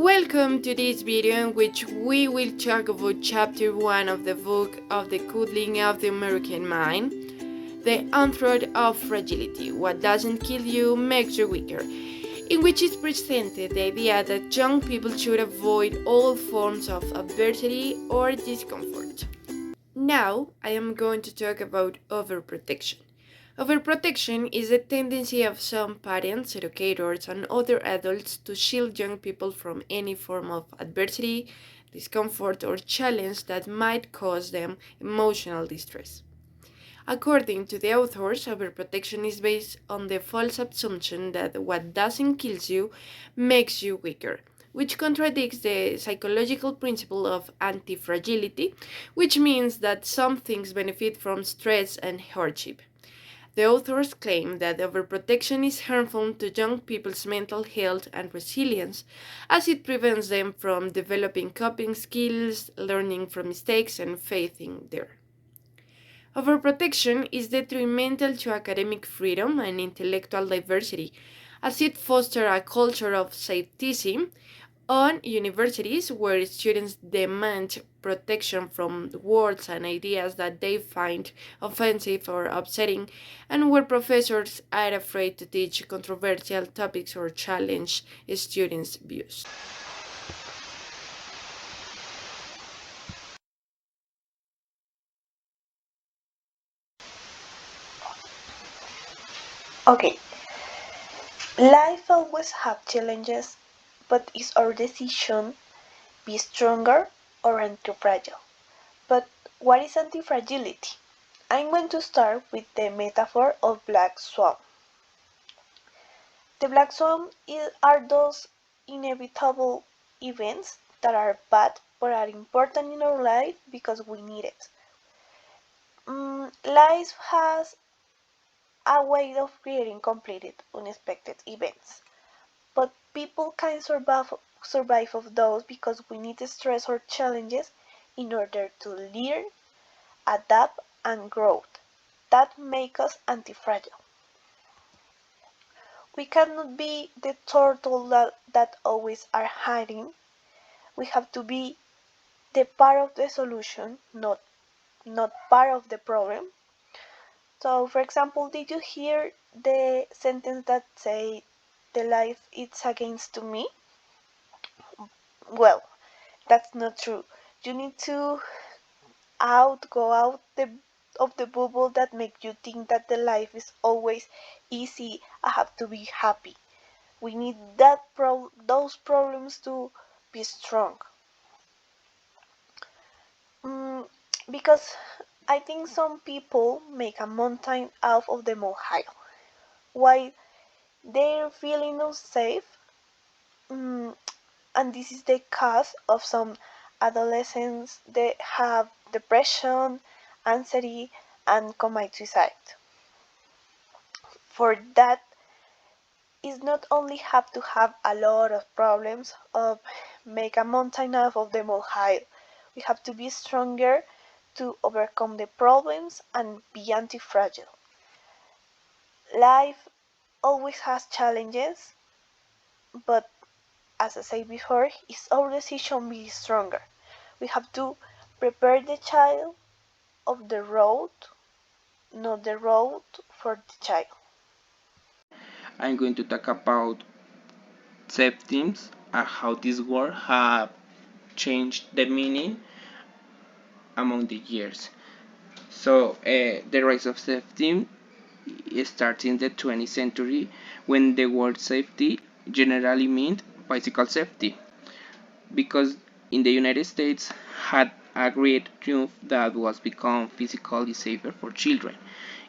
Welcome to this video in which we will talk about chapter 1 of the book of the Cuddling of the American Mind, The Onslaught of Fragility, What Doesn't Kill You Makes You Weaker, in which is presented the idea that young people should avoid all forms of adversity or discomfort. Now, I am going to talk about overprotection. Overprotection is a tendency of some parents, educators, and other adults to shield young people from any form of adversity, discomfort, or challenge that might cause them emotional distress. According to the authors, overprotection is based on the false assumption that what doesn't kill you makes you weaker, which contradicts the psychological principle of anti-fragility, which means that some things benefit from stress and hardship. The authors claim that overprotection is harmful to young people's mental health and resilience, as it prevents them from developing coping skills, learning from mistakes, and facing there. Overprotection is detrimental to academic freedom and intellectual diversity, as it fosters a culture of safetyism on universities where students demand protection from words and ideas that they find offensive or upsetting, and where professors are afraid to teach controversial topics or challenge students' views. Okay, life always have challenges, but it's our decision be stronger or anti-fragile. But what is anti-fragility? I'm going to start with the metaphor of black swan. The black swan are those inevitable events that are bad but are important in our life because we need it. Life has a way of creating completed unexpected events. But people can survive of those because we need stress or challenges in order to learn, adapt, and grow. That make us anti-fragile. We cannot be the turtle that always are hiding. We have to be the part of the solution, not part of the problem. So, for example, did you hear the sentence that say the life is against to me? Well, that's not true. You need to go out of the bubble that make you think that the life is always easy. I have to be happy. We need those problems to be strong. Mm, because I think some people make a mountain out of the molehill. While they're feeling unsafe, mm, and this is the cause of some adolescents that have depression, anxiety, and commit suicide. For that, is not only have to have a lot of problems of make a mountain out of the molehill. We have to be stronger to overcome the problems and be anti-fragile. Life always has challenges, but as I said before, it's our decision to be stronger. We have to prepare the child of the road, not the road for the child. I'm going to talk about septims and how this word have changed the meaning among the years. So the rise of septim starts in the 20th century when the word safety generally meant physical safety because in the United States had a great triumph that was become physically safer for children.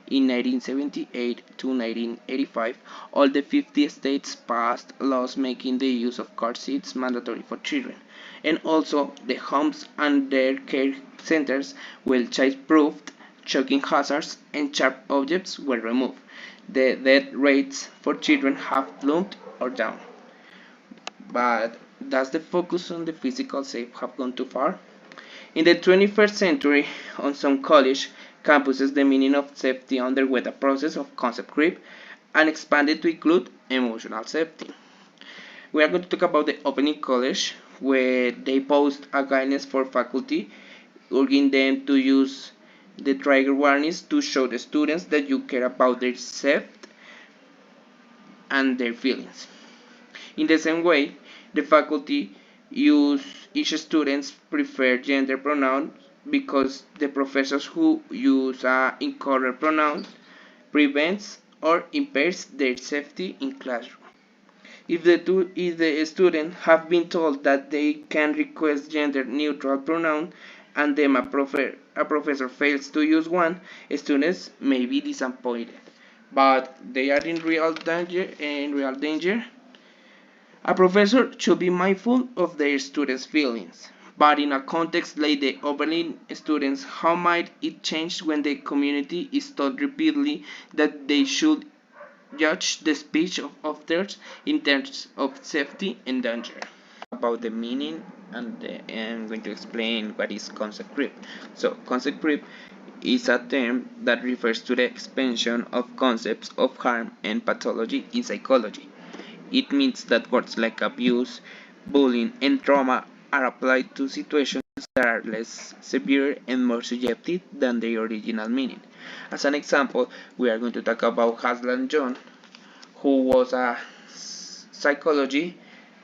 In 1978 to 1985, all the 50 states passed laws making the use of car seats mandatory for children, and also the homes and their care centers were child-proofed, choking hazards and sharp objects were removed. The death rates for children have plummeted or down. But does the focus on the physical safe have gone too far? In the 21st century, on some college campuses, the meaning of safety underwent a process of concept creep and expanded to include emotional safety. We are going to talk about the opening college, where they post a guidance for faculty, urging them to use the trigger warnings to show the students that you care about their safety and their feelings. In the same way, the faculty use each student's preferred gender pronoun because the professors who use incorrect pronouns prevents or impairs their safety in classroom. If the student have been told that they can request gender neutral pronoun and then a professor fails to use one, students may be disappointed. But they are in real danger. A professor should be mindful of their students' feelings, but in a context like the opening students, how might it change when the community is told repeatedly that they should judge the speech of others in terms of safety and danger? About the meaning, I'm going to explain what is concept creep. So, concept creep is a term that refers to the expansion of concepts of harm and pathology in psychology. It means that words like abuse, bullying, and trauma are applied to situations that are less severe and more subjective than their original meaning. As an example, we are going to talk about Haslan John, who was a psychology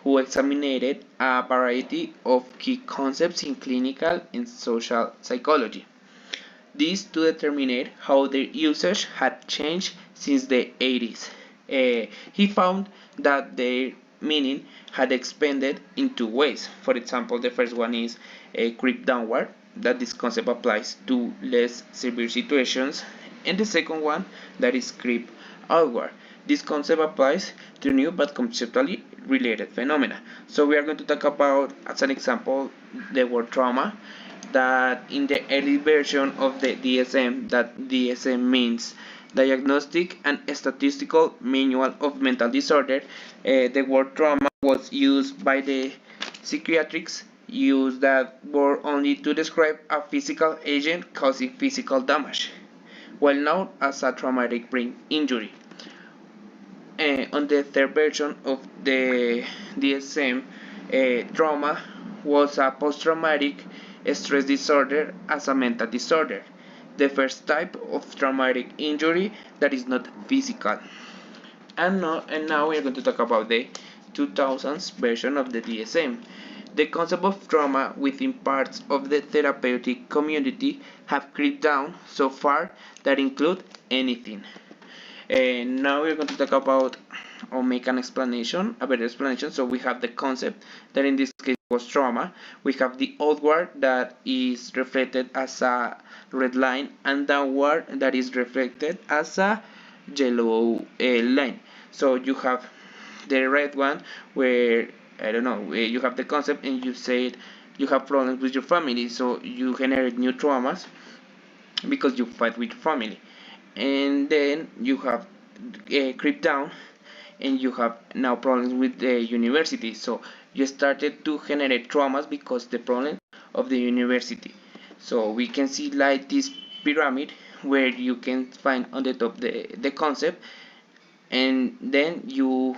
who examined a variety of key concepts in clinical and social psychology. This to determine how their usage had changed since the 80s. He found that their meaning had expanded in two ways. For example, the first one is a creep downward, that this concept applies to less severe situations, and the second one, that is creep outward. This concept applies to new but conceptually related phenomena. So we are going to talk about, as an example, the word trauma, that in the early version of the DSM, that DSM means Diagnostic and Statistical Manual of Mental Disorder, the word trauma was used by the psychiatrists use that word only to describe a physical agent causing physical damage, well known as a traumatic brain injury. On the third version of the DSM, trauma was a post-traumatic stress disorder as a mental disorder, the first type of traumatic injury that is not physical. And now we are going to talk about the 2000s version of the DSM. The concept of trauma within parts of the therapeutic community have crept down so far that include anything. And now we're going to talk about or make an explanation, a better explanation. So we have the concept that in this case was trauma. We have the outward that is reflected as a red line and downward that is reflected as a yellow line. So you have the red one where I don't know, you have the concept and you said you have problems with your family, so you generate new traumas because you fight with your family, and then you have creep down and you have now problems with the university, so you started to generate traumas because the problem of the university. So we can see like this pyramid where you can find on the top the concept, and then you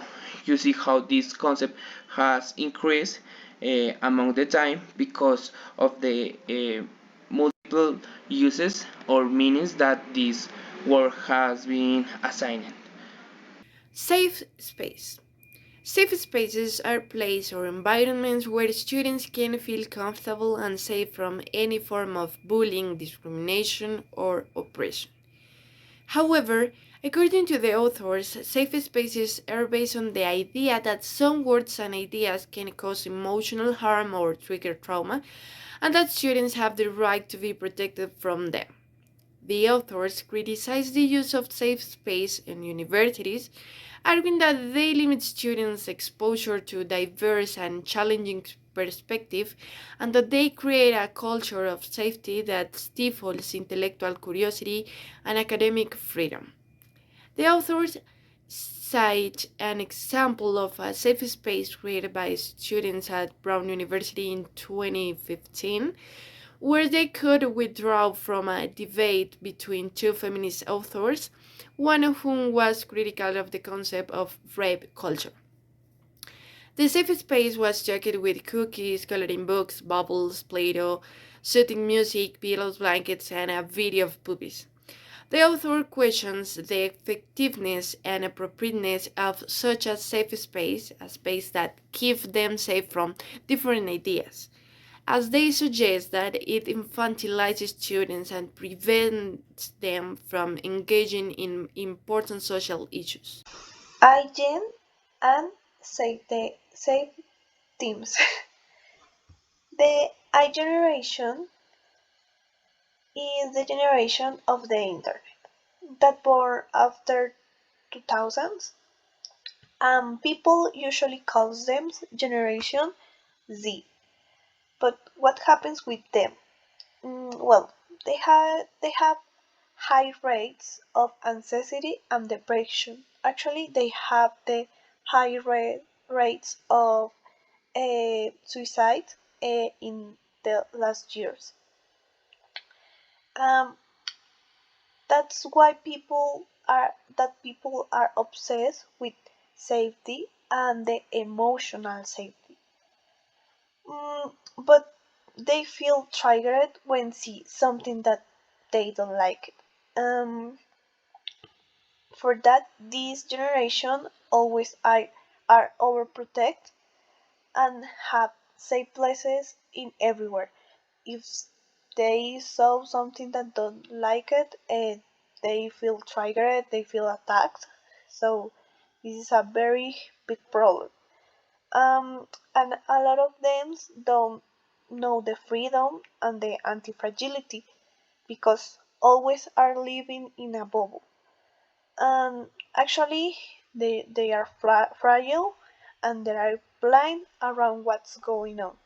see how this concept has increased among the time because of the multiple uses or meanings that this word has been assigned. Safe space. Safe spaces are places or environments where students can feel comfortable and safe from any form of bullying, discrimination, or oppression. However, according to the authors, safe spaces are based on the idea that some words and ideas can cause emotional harm or trigger trauma, and that students have the right to be protected from them. The authors criticize the use of safe space in universities, arguing that they limit students' exposure to diverse and challenging perspectives and that they create a culture of safety that stifles intellectual curiosity and academic freedom. The authors cite an example of a safe space created by students at Brown University in 2015 where they could withdraw from a debate between two feminist authors, one of whom was critical of the concept of rape culture. The safe space was checked with cookies, coloring books, bubbles, Play Doh, soothing music, pillows, blankets, and a video of puppies. The author questions the effectiveness and appropriateness of such a safe space, a space that keeps them safe from different ideas, as they suggest that it infantilizes students and prevents them from engaging in important social issues. iGen and save teams. The I generation is the generation of the internet that born after 2000s. People usually call them Generation Z. But what happens with them? Well, they have high rates of anxiety and depression. Actually, they have the high rates of suicide in the last years. Um, that's why people are obsessed with safety and the emotional safety. But they feel triggered when see something that they don't like. For that, this generation always are overprotect and have safe places in everywhere. If they saw something that don't like it, they feel triggered, they feel attacked. So this is a very big problem. And a lot of them don't know the freedom and the anti-fragility because always are living in a bubble. And actually, they are fragile and they are blind around what's going on.